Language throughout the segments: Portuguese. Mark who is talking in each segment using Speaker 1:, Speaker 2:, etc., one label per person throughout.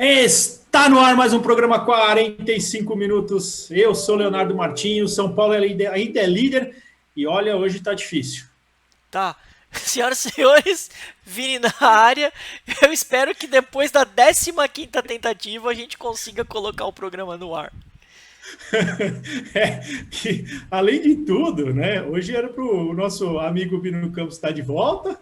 Speaker 1: Está no ar mais um programa 45 minutos. Eu sou Leonardo Martinho, São Paulo ainda é líder e olha, hoje está difícil.
Speaker 2: Tá. Senhoras e senhores, Vini na área. Eu espero que depois da 15ª tentativa a gente consiga colocar o programa no ar.
Speaker 1: Que, além de tudo, né? Hoje era para o nosso amigo Bino Campos estar de volta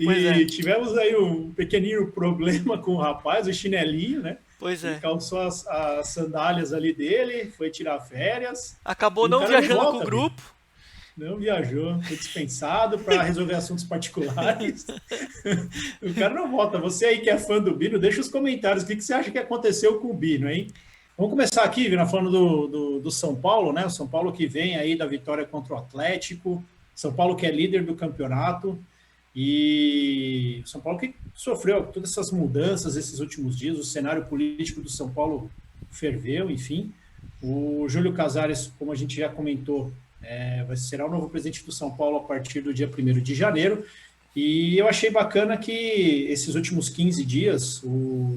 Speaker 2: Pois é,
Speaker 1: e tivemos aí um pequenino problema com o rapaz, o chinelinho, né?
Speaker 2: pois
Speaker 1: Ele
Speaker 2: é.
Speaker 1: calçou as sandálias ali dele, foi tirar férias
Speaker 2: Acabou
Speaker 1: e o
Speaker 2: não
Speaker 1: cara não
Speaker 2: viajando com o
Speaker 1: volta, Bino.
Speaker 2: grupo.
Speaker 1: Não viajou, foi dispensado para resolver assuntos particulares. O cara não volta. Você aí que é fã do Bino, deixa os comentários. O que você acha que aconteceu com o Bino, hein? Vamos começar aqui, Vina, falando do São Paulo, né? O São Paulo que vem aí da vitória contra o Atlético. São Paulo que é líder do campeonato. E o São Paulo que sofreu todas essas mudanças esses últimos dias. O cenário político do São Paulo ferveu, enfim. O Júlio Casares, como a gente já comentou, será o novo presidente do São Paulo a partir do dia 1º de janeiro. E eu achei bacana que esses últimos 15 dias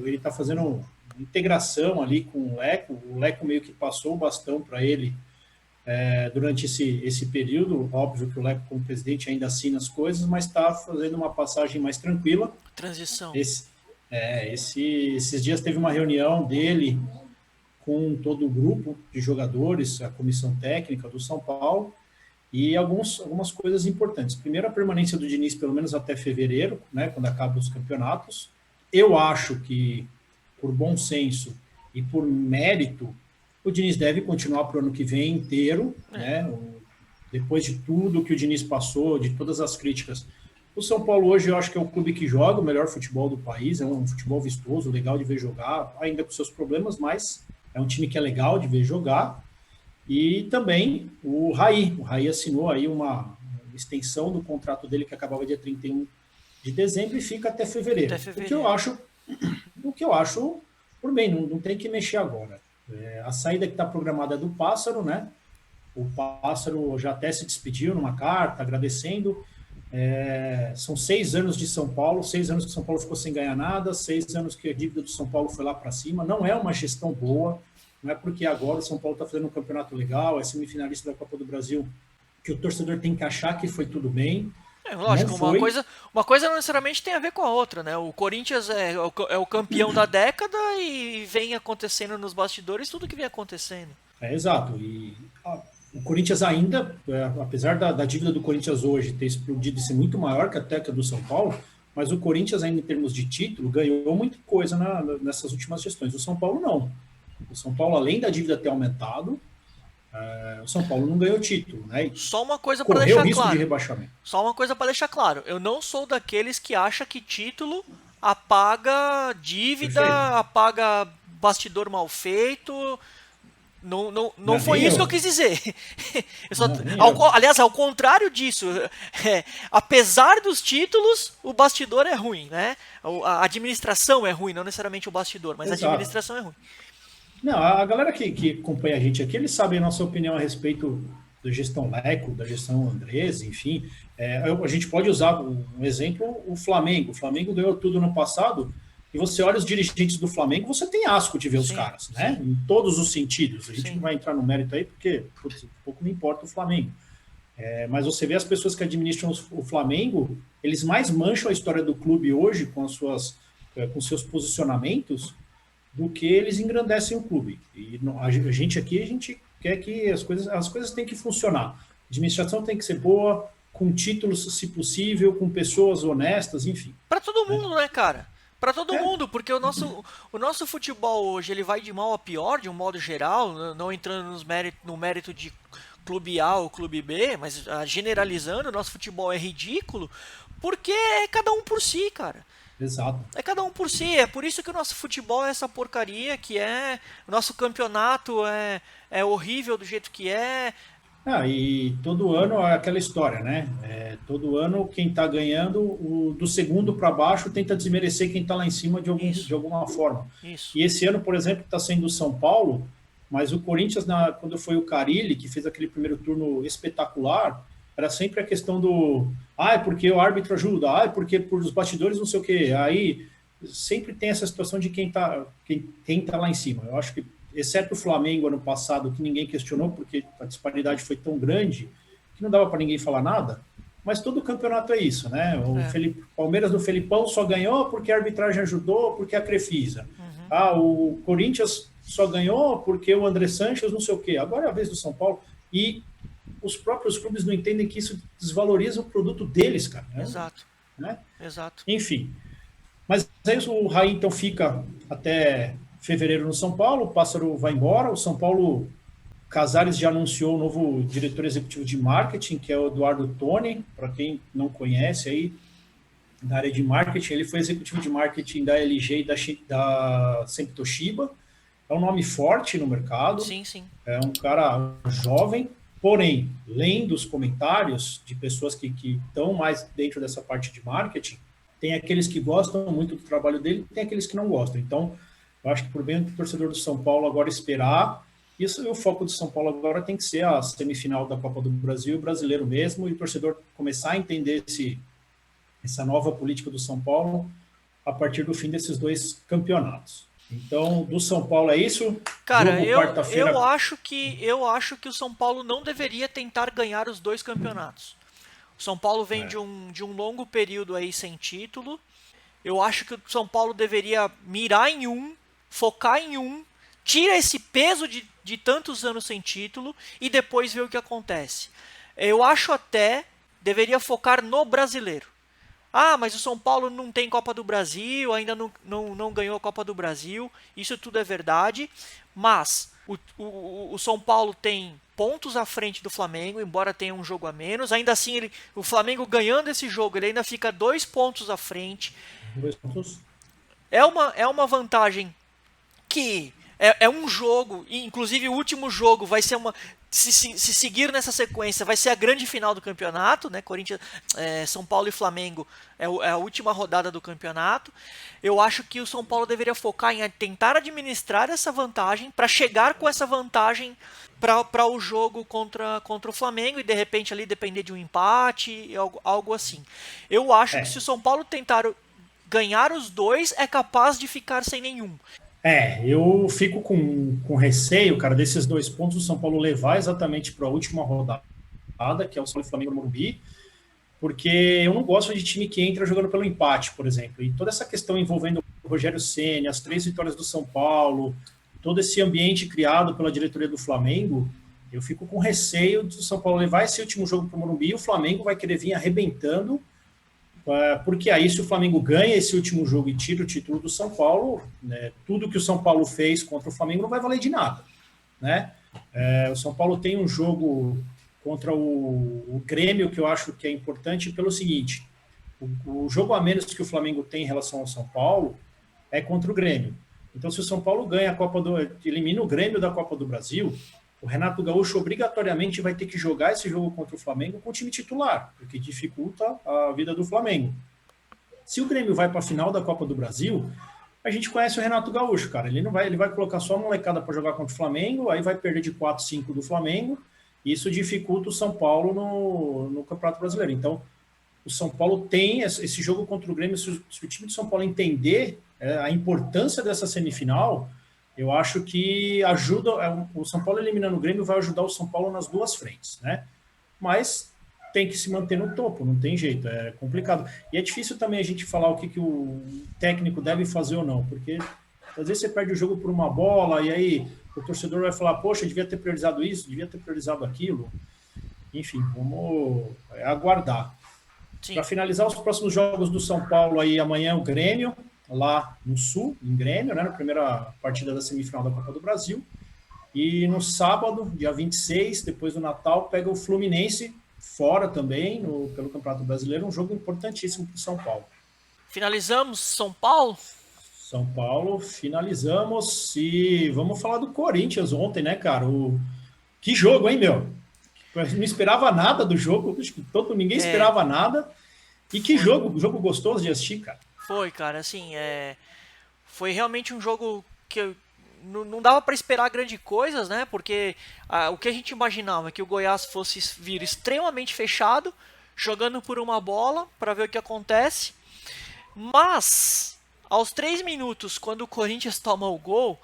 Speaker 1: ele está fazendo uma integração ali com o Leco meio que passou o bastão para ele durante esse período. Óbvio que o Leco, como presidente, ainda assina as coisas, mas está fazendo uma passagem mais tranquila.
Speaker 2: Transição.
Speaker 1: Esses dias teve uma reunião dele com todo o grupo de jogadores, a comissão técnica do São Paulo, e algumas coisas importantes. Primeiro, a permanência do Diniz, pelo menos até fevereiro, né, quando acabam os campeonatos. Eu acho que, por bom senso e por mérito, o Diniz deve continuar para o ano que vem inteiro, né? Depois de tudo que o Diniz passou, de todas as críticas. O São Paulo hoje eu acho que é o clube que joga o melhor futebol do país, é um futebol vistoso, legal de ver jogar, ainda com seus problemas, mas é um time que é legal de ver jogar. E também o Raí assinou aí uma extensão do contrato dele que acabava dia 31 de dezembro e fica até
Speaker 2: Até
Speaker 1: fevereiro.
Speaker 2: fevereiro.
Speaker 1: O que eu acho por bem, não tem que mexer agora. A saída que está programada é do Pássaro, né? O Pássaro já até se despediu numa carta, agradecendo. São 6 anos de São Paulo, 6 anos que São Paulo ficou sem ganhar nada, 6 anos que a dívida do São Paulo foi lá para cima. Não é uma gestão boa, não é porque agora o São Paulo está fazendo um campeonato legal, é semifinalista da Copa do Brasil, que o torcedor tem que achar que foi tudo bem.
Speaker 2: É,
Speaker 1: Não
Speaker 2: lógico,
Speaker 1: foi.
Speaker 2: uma coisa não necessariamente tem a ver com a outra, né? O Corinthians é o campeão da década e vem acontecendo nos bastidores tudo que vem acontecendo.
Speaker 1: Exato. O Corinthians ainda, apesar da dívida do Corinthians hoje ter explodido e ser muito maior que a do São Paulo, mas o Corinthians ainda em termos de título ganhou muita coisa nessas últimas gestões. O São Paulo não. O São Paulo, além da dívida ter aumentado, o São Paulo não ganhou título, né? E
Speaker 2: Só uma coisa para
Speaker 1: correu o
Speaker 2: deixar
Speaker 1: risco de
Speaker 2: claro.
Speaker 1: rebaixamento.
Speaker 2: Só uma coisa para deixar claro. Eu não sou daqueles que acha que título apaga
Speaker 1: Perfeito.
Speaker 2: dívida, apaga bastidor mal feito. Não
Speaker 1: Não,
Speaker 2: foi
Speaker 1: nem
Speaker 2: isso que eu
Speaker 1: eu.
Speaker 2: quis dizer.
Speaker 1: Não, nem eu.
Speaker 2: Aliás, ao contrário disso, apesar dos títulos, o bastidor é ruim, né? A administração é ruim, não necessariamente o bastidor, mas a
Speaker 1: Exato.
Speaker 2: administração é ruim.
Speaker 1: Não, a galera que acompanha a gente aqui, eles sabem a nossa opinião a respeito da gestão Leco, da gestão Andrés, enfim. A gente pode usar um exemplo, o Flamengo. O Flamengo ganhou tudo no passado, e você olha os dirigentes do Flamengo, você tem asco de ver os
Speaker 2: Sim,
Speaker 1: caras, né?
Speaker 2: sim,
Speaker 1: Em todos os sentidos. A gente não
Speaker 2: sim.
Speaker 1: vai entrar no mérito aí, porque putz, pouco me importa o Flamengo. Mas você vê as pessoas que administram o Flamengo, eles mais mancham a história do clube hoje com seus posicionamentos do que eles engrandecem o clube. E a gente aqui, a gente quer que as coisas têm que funcionar. A administração tem que ser boa, com títulos, se possível, com pessoas honestas, enfim.
Speaker 2: Pra todo
Speaker 1: Né?
Speaker 2: mundo, né, cara? Pra todo
Speaker 1: É,
Speaker 2: mundo, porque o nosso futebol hoje ele vai de mal a pior, de um modo geral, não entrando no mérito de clube A ou clube B, mas generalizando, o nosso futebol é ridículo, porque é cada um por si, cara.
Speaker 1: exato.
Speaker 2: É cada um por si, é por isso que o nosso futebol é essa porcaria que é, o nosso campeonato é horrível do jeito que é.
Speaker 1: E todo ano é aquela história, né? Todo ano quem está ganhando, do segundo para baixo, tenta desmerecer quem está lá em cima de
Speaker 2: Isso,
Speaker 1: alguma forma.
Speaker 2: isso.
Speaker 1: E esse ano, por exemplo, está sendo o São Paulo, mas o Corinthians, quando foi o Carille, que fez aquele primeiro turno espetacular, era sempre a questão do é porque o árbitro ajuda, é porque por os bastidores não sei o quê. Aí sempre tem essa situação de quem tá lá em cima. Eu acho que, exceto o Flamengo ano passado, que ninguém questionou, porque a disparidade foi tão grande que não dava para ninguém falar nada, mas todo campeonato é isso, né?
Speaker 2: É.
Speaker 1: Palmeiras do Felipão só ganhou porque a arbitragem ajudou, porque a Crefisa.
Speaker 2: Uhum.
Speaker 1: O Corinthians só ganhou porque o André Sanches não sei o quê. Agora é a vez do São Paulo. E os próprios clubes não entendem que isso desvaloriza o produto deles, cara.
Speaker 2: Exato.
Speaker 1: Né?
Speaker 2: Exato.
Speaker 1: Enfim. Mas aí o Raí, então, fica até fevereiro no São Paulo, o Pássaro vai embora, o São Paulo, Casares já anunciou o novo diretor executivo de marketing, que é o Eduardo Toni, para quem não conhece aí, da área de marketing, ele foi executivo de marketing da LG e da Sempre Toshiba, é um nome forte no mercado,
Speaker 2: Sim, sim.
Speaker 1: é um cara jovem, porém, lendo os comentários de pessoas que estão mais dentro dessa parte de marketing, tem aqueles que gostam muito do trabalho dele, tem aqueles que não gostam. Então, eu acho que por bem do torcedor do São Paulo agora esperar, isso, o foco do São Paulo agora tem que ser a semifinal da Copa do Brasil, o brasileiro mesmo, e o torcedor começar a entender essa nova política do São Paulo a partir do fim desses dois campeonatos. Então, do São Paulo é isso.
Speaker 2: Cara,
Speaker 1: Jogo quarta-feira.
Speaker 2: eu acho que o São Paulo não deveria tentar ganhar os dois campeonatos. O São Paulo vem de um longo período aí sem título. Eu acho que o São Paulo deveria mirar em um, focar em um, tira esse peso de tantos anos sem título e depois ver o que acontece. Eu acho até deveria focar no brasileiro. Ah, mas o São Paulo não tem Copa do Brasil, ainda não ganhou a Copa do Brasil. Isso tudo é verdade. Mas o São Paulo tem pontos à frente do Flamengo, embora tenha um jogo a menos. Ainda assim, o Flamengo ganhando esse jogo, ele ainda fica 2 pontos à frente.
Speaker 1: 2 pontos.
Speaker 2: É uma vantagem que é um jogo, e inclusive o último jogo vai ser uma. Se seguir nessa sequência, vai ser a grande final do campeonato, né? Corinthians, São Paulo e Flamengo é a última rodada do campeonato. Eu acho que o São Paulo deveria focar em tentar administrar essa vantagem para chegar com essa vantagem para o jogo contra o Flamengo e de repente ali depender de um empate, algo assim. Eu acho que se o São Paulo tentar ganhar os dois, é capaz de ficar sem nenhum.
Speaker 1: Eu fico com receio, cara, desses 2 pontos do São Paulo levar exatamente para a última rodada, que é o São Paulo e Flamengo no Morumbi, porque eu não gosto de time que entra jogando pelo empate, por exemplo. E toda essa questão envolvendo o Rogério Ceni, as 3 vitórias do São Paulo, todo esse ambiente criado pela diretoria do Flamengo, eu fico com receio do São Paulo levar esse último jogo para o Morumbi e o Flamengo vai querer vir arrebentando, porque aí se o Flamengo ganha esse último jogo e tira o título do São Paulo, né, tudo que o São Paulo fez contra o Flamengo não vai valer de nada, né? O São Paulo tem um jogo contra o Grêmio que eu acho que é importante pelo seguinte, o jogo a menos que o Flamengo tem em relação ao São Paulo é contra o Grêmio. Então se o São Paulo ganha elimina o Grêmio da Copa do Brasil, o Renato Gaúcho obrigatoriamente vai ter que jogar esse jogo contra o Flamengo com o time titular, porque dificulta a vida do Flamengo. Se o Grêmio vai para a final da Copa do Brasil, a gente conhece o Renato Gaúcho, cara. Ele vai colocar só a molecada para jogar contra o Flamengo, aí vai perder de 4-5 do Flamengo, e isso dificulta o São Paulo no Campeonato Brasileiro. Então, o São Paulo tem esse jogo contra o Grêmio, se o time de São Paulo entender a importância dessa semifinal, eu acho que ajuda, o São Paulo eliminando o Grêmio vai ajudar o São Paulo nas duas frentes, né? Mas tem que se manter no topo, não tem jeito, é complicado. E é difícil também a gente falar o que o técnico deve fazer ou não, porque às vezes você perde o jogo por uma bola e aí o torcedor vai falar, poxa, devia ter priorizado isso, devia ter priorizado aquilo. Enfim, vamos aguardar. Para finalizar os próximos jogos do São Paulo, aí amanhã o Grêmio, lá no Sul, em Grêmio, né, na primeira partida da semifinal da Copa do Brasil. E no sábado, dia 26, depois do Natal, pega o Fluminense, fora também, pelo Campeonato Brasileiro, um jogo importantíssimo para o São Paulo.
Speaker 2: Finalizamos São Paulo?
Speaker 1: São Paulo, finalizamos. E vamos falar do Corinthians ontem, né, cara? Que jogo, hein, meu? Não esperava nada do jogo, ninguém esperava nada. E que jogo gostoso de assistir, cara.
Speaker 2: Foi, cara, assim, foi realmente um jogo que não dava para esperar grandes coisas, né? Porque o que a gente imaginava é que o Goiás fosse vir extremamente fechado, jogando por uma bola para ver o que acontece. Mas aos 3 minutos, quando o Corinthians toma o gol,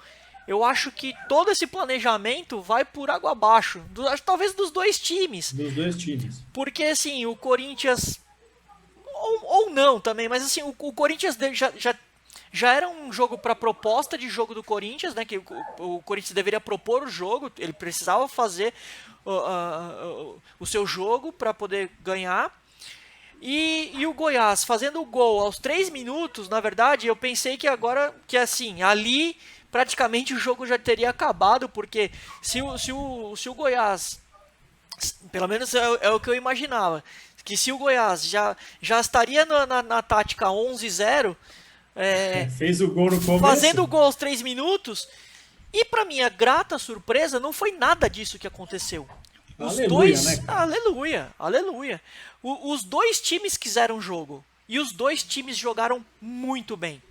Speaker 2: eu acho que todo esse planejamento vai por água abaixo, talvez dos dois times.
Speaker 1: Dos dois times.
Speaker 2: Porque assim, o Corinthians, ou não também, mas assim, o Corinthians já era um jogo para proposta de jogo do Corinthians, né? Que o Corinthians deveria propor o jogo, ele precisava fazer o seu jogo para poder ganhar. E o Goiás fazendo o gol aos 3 minutos, na verdade, eu pensei que agora, que assim, ali praticamente o jogo já teria acabado, porque se o Goiás, pelo menos é o que eu imaginava, que se o Goiás já estaria na tática 11-0,
Speaker 1: fez o gol no começo.
Speaker 2: fazendo o gol aos 3 minutos, e para minha grata surpresa, não foi nada disso que aconteceu. Os
Speaker 1: Aleluia,
Speaker 2: dois,
Speaker 1: né, cara?
Speaker 2: aleluia, aleluia. Os dois times quiseram jogo e os dois times jogaram muito bem.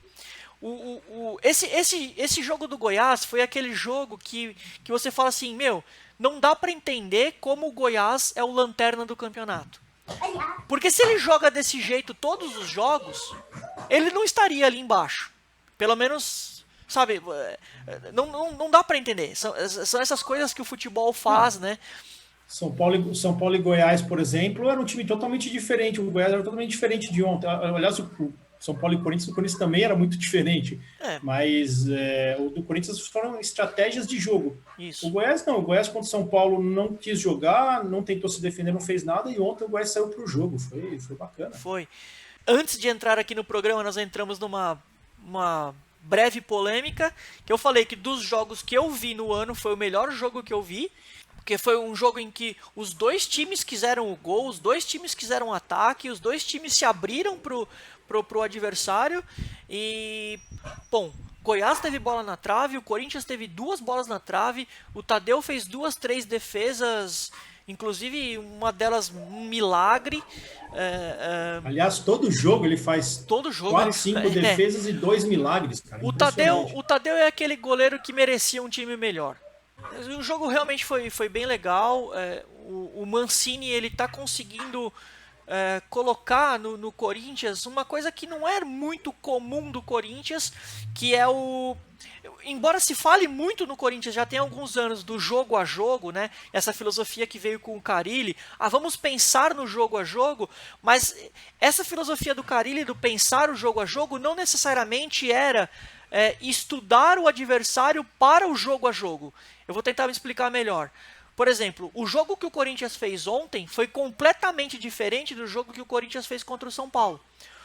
Speaker 2: Esse jogo do Goiás foi aquele jogo que você fala assim, meu, não dá para entender como o Goiás é o lanterna do campeonato. Porque se ele joga desse jeito todos os jogos, ele não estaria ali embaixo. Pelo menos, sabe, não dá para entender. São essas coisas que o futebol faz, né?
Speaker 1: São Paulo e Goiás, por exemplo, era um time totalmente diferente. O Goiás era totalmente diferente de ontem. Aliás, o São Paulo e o Corinthians também era muito diferente. Mas o do Corinthians foram estratégias de jogo.
Speaker 2: Isso.
Speaker 1: O Goiás não. O Goiás contra o São Paulo não quis jogar, não tentou se defender, não fez nada. E ontem o Goiás saiu para o jogo. Foi bacana.
Speaker 2: Foi. Antes de entrar aqui no programa, nós entramos numa breve polêmica, que eu falei que dos jogos que eu vi no ano, foi o melhor jogo que eu vi. Porque foi um jogo em que os dois times quiseram o gol, os dois times quiseram o ataque, os dois times se abriram pro adversário. E, bom, Goiás teve bola na trave, o Corinthians teve 2 bolas na trave, o Tadeu fez 2, 3 defesas, inclusive uma delas um milagre.
Speaker 1: Aliás, todo jogo ele faz 4, 5 defesas e 2 milagres, cara.
Speaker 2: O Tadeu é aquele goleiro que merecia um time melhor. O jogo realmente foi bem legal. O Mancini ele tá conseguindo colocar no Corinthians uma coisa que não é muito comum do Corinthians, que é embora se fale muito no Corinthians já tem alguns anos do jogo a jogo, né? Essa filosofia que veio com o Carille, vamos pensar no jogo a jogo, mas essa filosofia do Carille do pensar o jogo a jogo não necessariamente era estudar o adversário para o jogo a jogo. Eu vou tentar me explicar melhor. Por exemplo, o jogo que o Corinthians fez ontem foi completamente diferente do jogo que o Corinthians fez contra o São Paulo.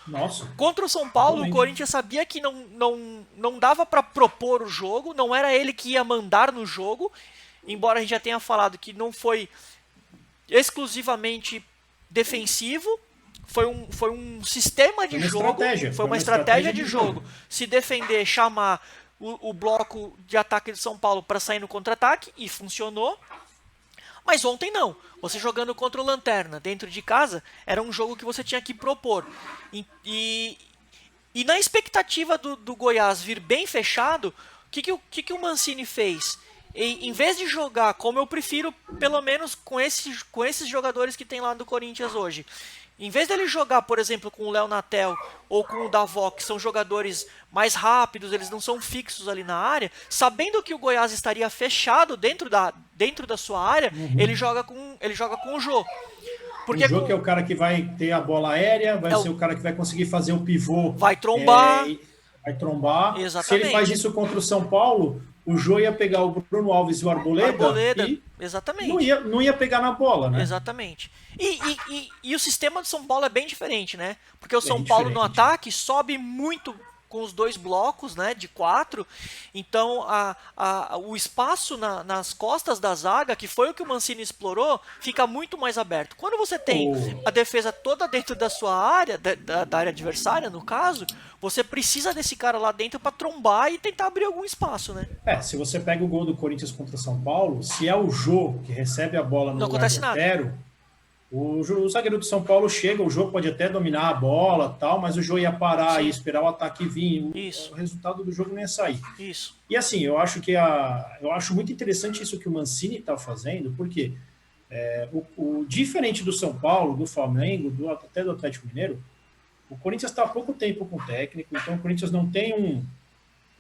Speaker 1: Nossa.
Speaker 2: Contra o São Paulo, o Corinthians sabia que não dava para propor o jogo, não era ele que ia mandar no jogo, embora a gente já tenha falado que não foi exclusivamente defensivo, foi um sistema de jogo, foi uma estratégia de jogo. Se defender, chamar o bloco de ataque de São Paulo para sair no contra-ataque, e funcionou. Mas ontem não. Você jogando contra o Lanterna dentro de casa, era um jogo que você tinha que propor. E na expectativa do Goiás vir bem fechado, o que o Mancini fez? Em vez de jogar como eu prefiro, pelo menos com esses jogadores que tem lá do Corinthians hoje, em vez dele jogar, por exemplo, com o Léo Natel ou com o Davó, que são jogadores mais rápidos, eles não são fixos ali na área, sabendo que o Goiás estaria fechado dentro da sua área, ele joga com o Jô.
Speaker 1: Porque o Jô que é o cara que vai ter a bola aérea, vai ser o cara que vai conseguir fazer um pivô.
Speaker 2: Vai trombar.
Speaker 1: Vai trombar.
Speaker 2: Exatamente.
Speaker 1: Se ele faz isso contra o São Paulo, o Jô ia pegar o Bruno Alves e o Arboleda e
Speaker 2: exatamente.
Speaker 1: Não ia pegar na bola, né?
Speaker 2: Exatamente. E o sistema do São Paulo é bem diferente, né? Porque o São Paulo no ataque sobe muito com os 2 blocos, né, de 4. Então o espaço nas costas da zaga, que foi o que o Mancini explorou, fica muito mais aberto. Quando você tem a defesa toda dentro da sua área, da área adversária, no caso, você precisa desse cara lá dentro para trombar e tentar abrir algum espaço, né?
Speaker 1: Se você pega o gol do Corinthians contra o São Paulo, se é o Jô que recebe a bola no lugar do Otero, o zagueiro do São Paulo chega, o Jô pode até dominar a bola, tal, mas o Jô ia parar e esperar o ataque vir. O resultado do jogo não ia sair.
Speaker 2: Isso.
Speaker 1: E assim, eu acho muito interessante isso que o Mancini está fazendo, porque diferente do São Paulo, do Flamengo, até do Atlético Mineiro, o Corinthians está há pouco tempo com o técnico, então o Corinthians não tem um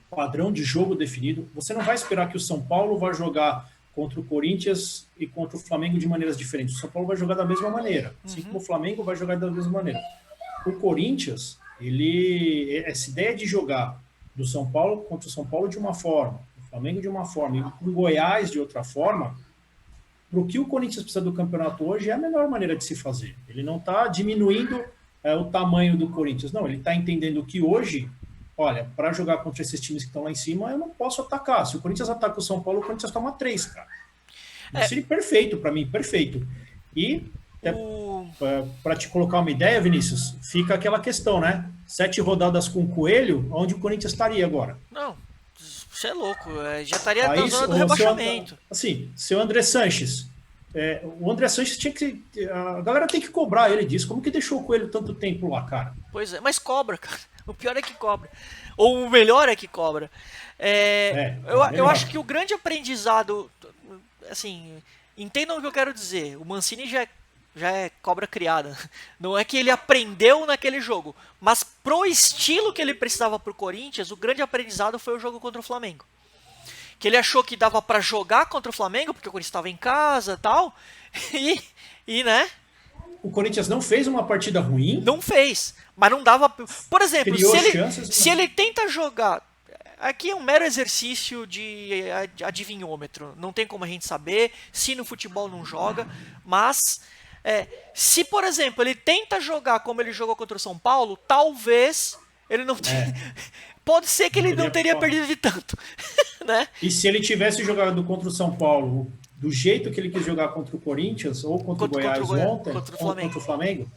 Speaker 1: padrão de jogo definido. Você não vai esperar que o São Paulo vá jogar contra o Corinthians e contra o Flamengo de maneiras diferentes. O São Paulo vai jogar da mesma maneira, assim como o Flamengo vai jogar da mesma maneira. O Corinthians, essa ideia de jogar do São Paulo contra o São Paulo de uma forma, o Flamengo de uma forma e o Goiás de outra forma, para o que o Corinthians precisa do campeonato hoje é a melhor maneira de se fazer. Ele não está diminuindo o tamanho do Corinthians, não, ele está entendendo que hoje, olha, para jogar contra esses times que estão lá em cima, eu não posso atacar. Se o Corinthians ataca o São Paulo, o Corinthians toma 3, cara. Seria perfeito para mim, perfeito. E para te colocar uma ideia, Vinícius, fica aquela questão, né? 7 rodadas com o Coelho, onde o Corinthians estaria agora?
Speaker 2: Não, você é louco, já estaria na zona do rebaixamento.
Speaker 1: Assim, seu André Sanches, o André Sanches tinha que... A galera tem que cobrar ele disso. Como que deixou o Coelho tanto tempo lá, cara?
Speaker 2: Pois é, mas cobra, cara. O pior é que cobra. Ou o melhor é que cobra. Eu acho que o grande aprendizado... Assim, entendam o que eu quero dizer. O Mancini já é cobra criada. Não é que ele aprendeu naquele jogo. Mas pro estilo que ele precisava pro Corinthians, o grande aprendizado foi o jogo contra o Flamengo. Que ele achou que dava para jogar contra o Flamengo, porque o Corinthians estava em casa e tal. E, né?
Speaker 1: O Corinthians não fez uma partida ruim.
Speaker 2: Não fez. Mas não dava... Por exemplo, se ele tenta jogar... Aqui é um mero exercício de adivinhômetro. Não tem como a gente saber se no futebol não joga. Mas, se, por exemplo, ele tenta jogar como ele jogou contra o São Paulo, talvez ele não tenha... Pode ser que ele não teria perdido de tanto. Né?
Speaker 1: E se ele tivesse jogado contra o São Paulo do jeito que ele quis jogar contra o Corinthians, ou contra o Goiás ontem, ou contra o Flamengo,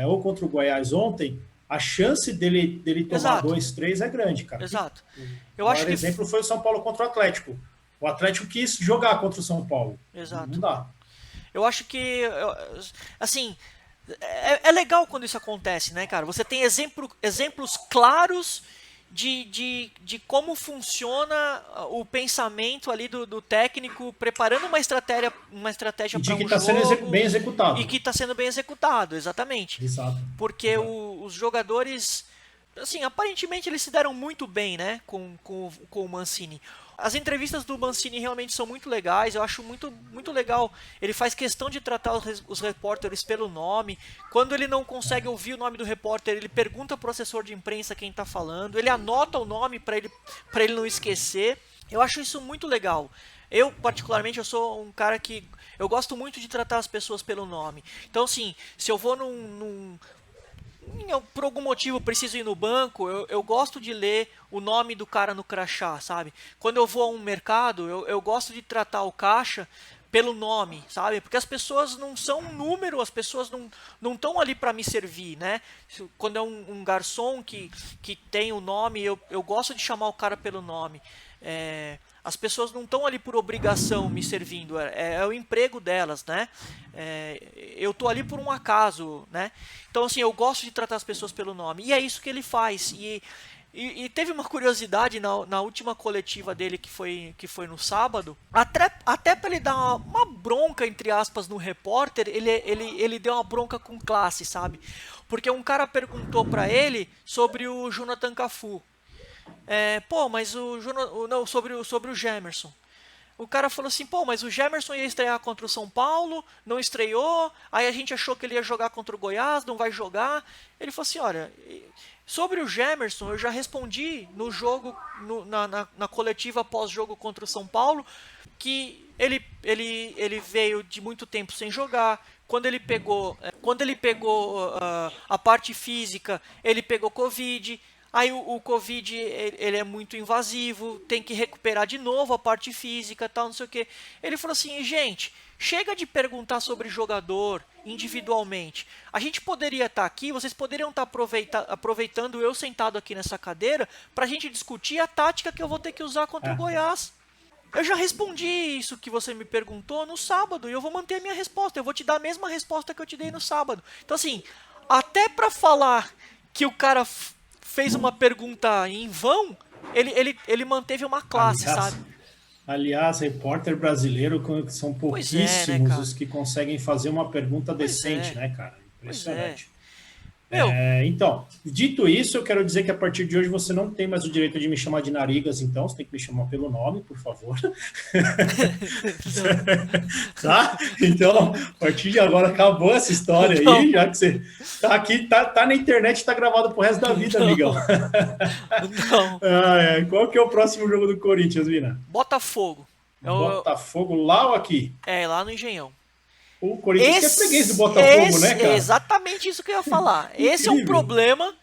Speaker 1: ou contra o Goiás ontem, a chance dele tomar 2-3 é grande, cara.
Speaker 2: Exato.
Speaker 1: O exemplo foi o São Paulo contra o Atlético. O Atlético quis jogar contra o São Paulo.
Speaker 2: Exato.
Speaker 1: Não dá.
Speaker 2: Eu acho que, assim, é legal quando isso acontece, né, cara? Você tem exemplos claros de como funciona o pensamento ali do técnico preparando uma estratégia para um
Speaker 1: que está sendo bem executado.
Speaker 2: E que está sendo bem executado, exatamente.
Speaker 1: Exato.
Speaker 2: Porque os jogadores, assim, aparentemente eles se deram muito bem, né, com o Mancini. As entrevistas do Mancini realmente são muito legais, eu acho muito, muito legal. Ele faz questão de tratar os repórteres pelo nome. Quando ele não consegue ouvir o nome do repórter, ele pergunta pro assessor de imprensa quem está falando. Ele anota o nome para ele não esquecer. Eu acho isso muito legal. Eu, particularmente, eu sou um cara que... Eu gosto muito de tratar as pessoas pelo nome. Então, assim, se eu vou por algum motivo preciso ir no banco, eu gosto de ler o nome do cara no crachá, sabe? Quando eu vou a um mercado, eu gosto de tratar o caixa pelo nome, sabe? Porque as pessoas não são um número, as pessoas não estão ali para me servir, né? Quando é um garçom que tem o nome, eu gosto de chamar o cara pelo nome. As pessoas não estão ali por obrigação me servindo, é o emprego delas, né? Eu tô ali por um acaso, né? Então, assim, eu gosto de tratar as pessoas pelo nome. E é isso que ele faz. E teve uma curiosidade na última coletiva dele, que foi no sábado. Até para ele dar uma bronca, entre aspas, no repórter, ele deu uma bronca com classe, sabe? Porque um cara perguntou para ele sobre o Jonathan Cafu. Mas sobre o Gemerson. O cara falou assim, mas o Gemerson ia estrear contra o São Paulo, não estreou, aí a gente achou que ele ia jogar contra o Goiás, não vai jogar. Ele falou assim, olha, sobre o Gemerson, eu já respondi no jogo, na coletiva pós-jogo contra o São Paulo, que ele veio de muito tempo sem jogar. Quando ele pegou a parte física, ele pegou Covid. Aí o Covid, ele é muito invasivo, tem que recuperar de novo a parte física, tal, não sei o que. Ele falou assim, gente, chega de perguntar sobre jogador individualmente. A gente poderia estar aqui, vocês poderiam estar aproveitando eu sentado aqui nessa cadeira para a gente discutir a tática que eu vou ter que usar contra o Goiás. Eu já respondi isso que você me perguntou no sábado e eu vou manter a minha resposta. Eu vou te dar a mesma resposta que eu te dei no sábado. Então, assim, até para falar que o cara fez uma pergunta em vão, ele manteve uma classe, sabe?
Speaker 1: Aliás, repórter brasileiro são pouquíssimos, né, os que conseguem fazer uma pergunta decente, né, cara? Impressionante.
Speaker 2: Meu,
Speaker 1: Então, dito isso, eu quero dizer que a partir de hoje você não tem mais o direito de me chamar de Narigas, então você tem que me chamar pelo nome, por favor.
Speaker 2: não,
Speaker 1: Tá? Então, a partir de agora acabou essa história
Speaker 2: não,
Speaker 1: aí, já que você tá aqui, tá na internet, tá gravado pro resto da vida, amigão.
Speaker 2: não, não.
Speaker 1: Qual que é o próximo jogo do Corinthians, Vina?
Speaker 2: Botafogo.
Speaker 1: Botafogo lá ou aqui?
Speaker 2: Lá no Engenhão.
Speaker 1: O Corinthians que é freguês do Botafogo, né,
Speaker 2: É
Speaker 1: cara?
Speaker 2: exatamente isso que eu ia falar. Esse é um
Speaker 1: Incrível.
Speaker 2: problema.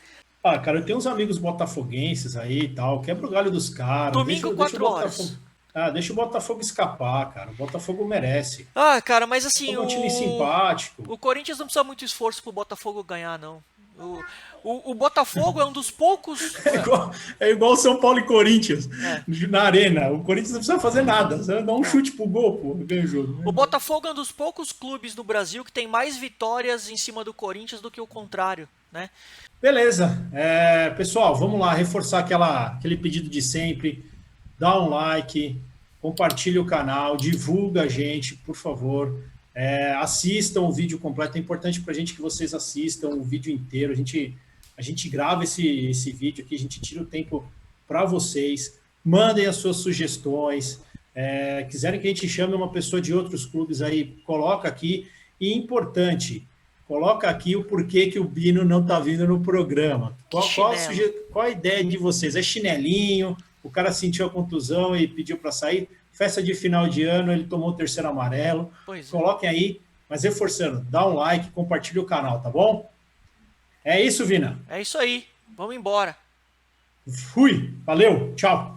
Speaker 1: Ah, cara, eu tenho uns amigos botafoguenses aí e tal. Quebra o galho dos caras.
Speaker 2: Domingo,
Speaker 1: Deixa o
Speaker 2: 4
Speaker 1: Botafogo.
Speaker 2: horas.
Speaker 1: Deixa o Botafogo escapar, cara. O Botafogo merece.
Speaker 2: Ah, cara, mas
Speaker 1: O
Speaker 2: assim,
Speaker 1: Botafogo é um time simpático.
Speaker 2: o Corinthians não precisa muito esforço pro Botafogo ganhar, não. O Botafogo é um dos poucos.
Speaker 1: É igual São Paulo e Corinthians
Speaker 2: É,
Speaker 1: na arena. O Corinthians não precisa fazer nada. Você dá um
Speaker 2: não.
Speaker 1: chute pro gol, pô, ganha o jogo.
Speaker 2: O Botafogo é um dos poucos clubes do Brasil que tem mais vitórias em cima do Corinthians do que o contrário, né?
Speaker 1: Beleza. Pessoal, vamos lá reforçar aquele pedido de sempre. Dá um like, compartilha o canal, divulga a gente, por favor. Assistam o vídeo completo. É importante para a gente que vocês assistam o vídeo inteiro. A gente grava esse vídeo aqui, a gente tira o tempo para vocês. Mandem as suas sugestões. Quiserem que a gente chame uma pessoa de outros clubes aí, coloca aqui. E importante, coloca aqui o porquê que o Bino não está vindo no programa.
Speaker 2: Que chinelo.
Speaker 1: Qual a ideia de vocês? É chinelinho? O cara sentiu a contusão e pediu para sair? Festa de final de ano, ele tomou o terceiro amarelo.
Speaker 2: Pois é.
Speaker 1: Coloquem aí, mas reforçando, dá um like, compartilha o canal, tá bom? É isso, Vina.
Speaker 2: É isso aí. Vamos embora.
Speaker 1: Fui, valeu, tchau.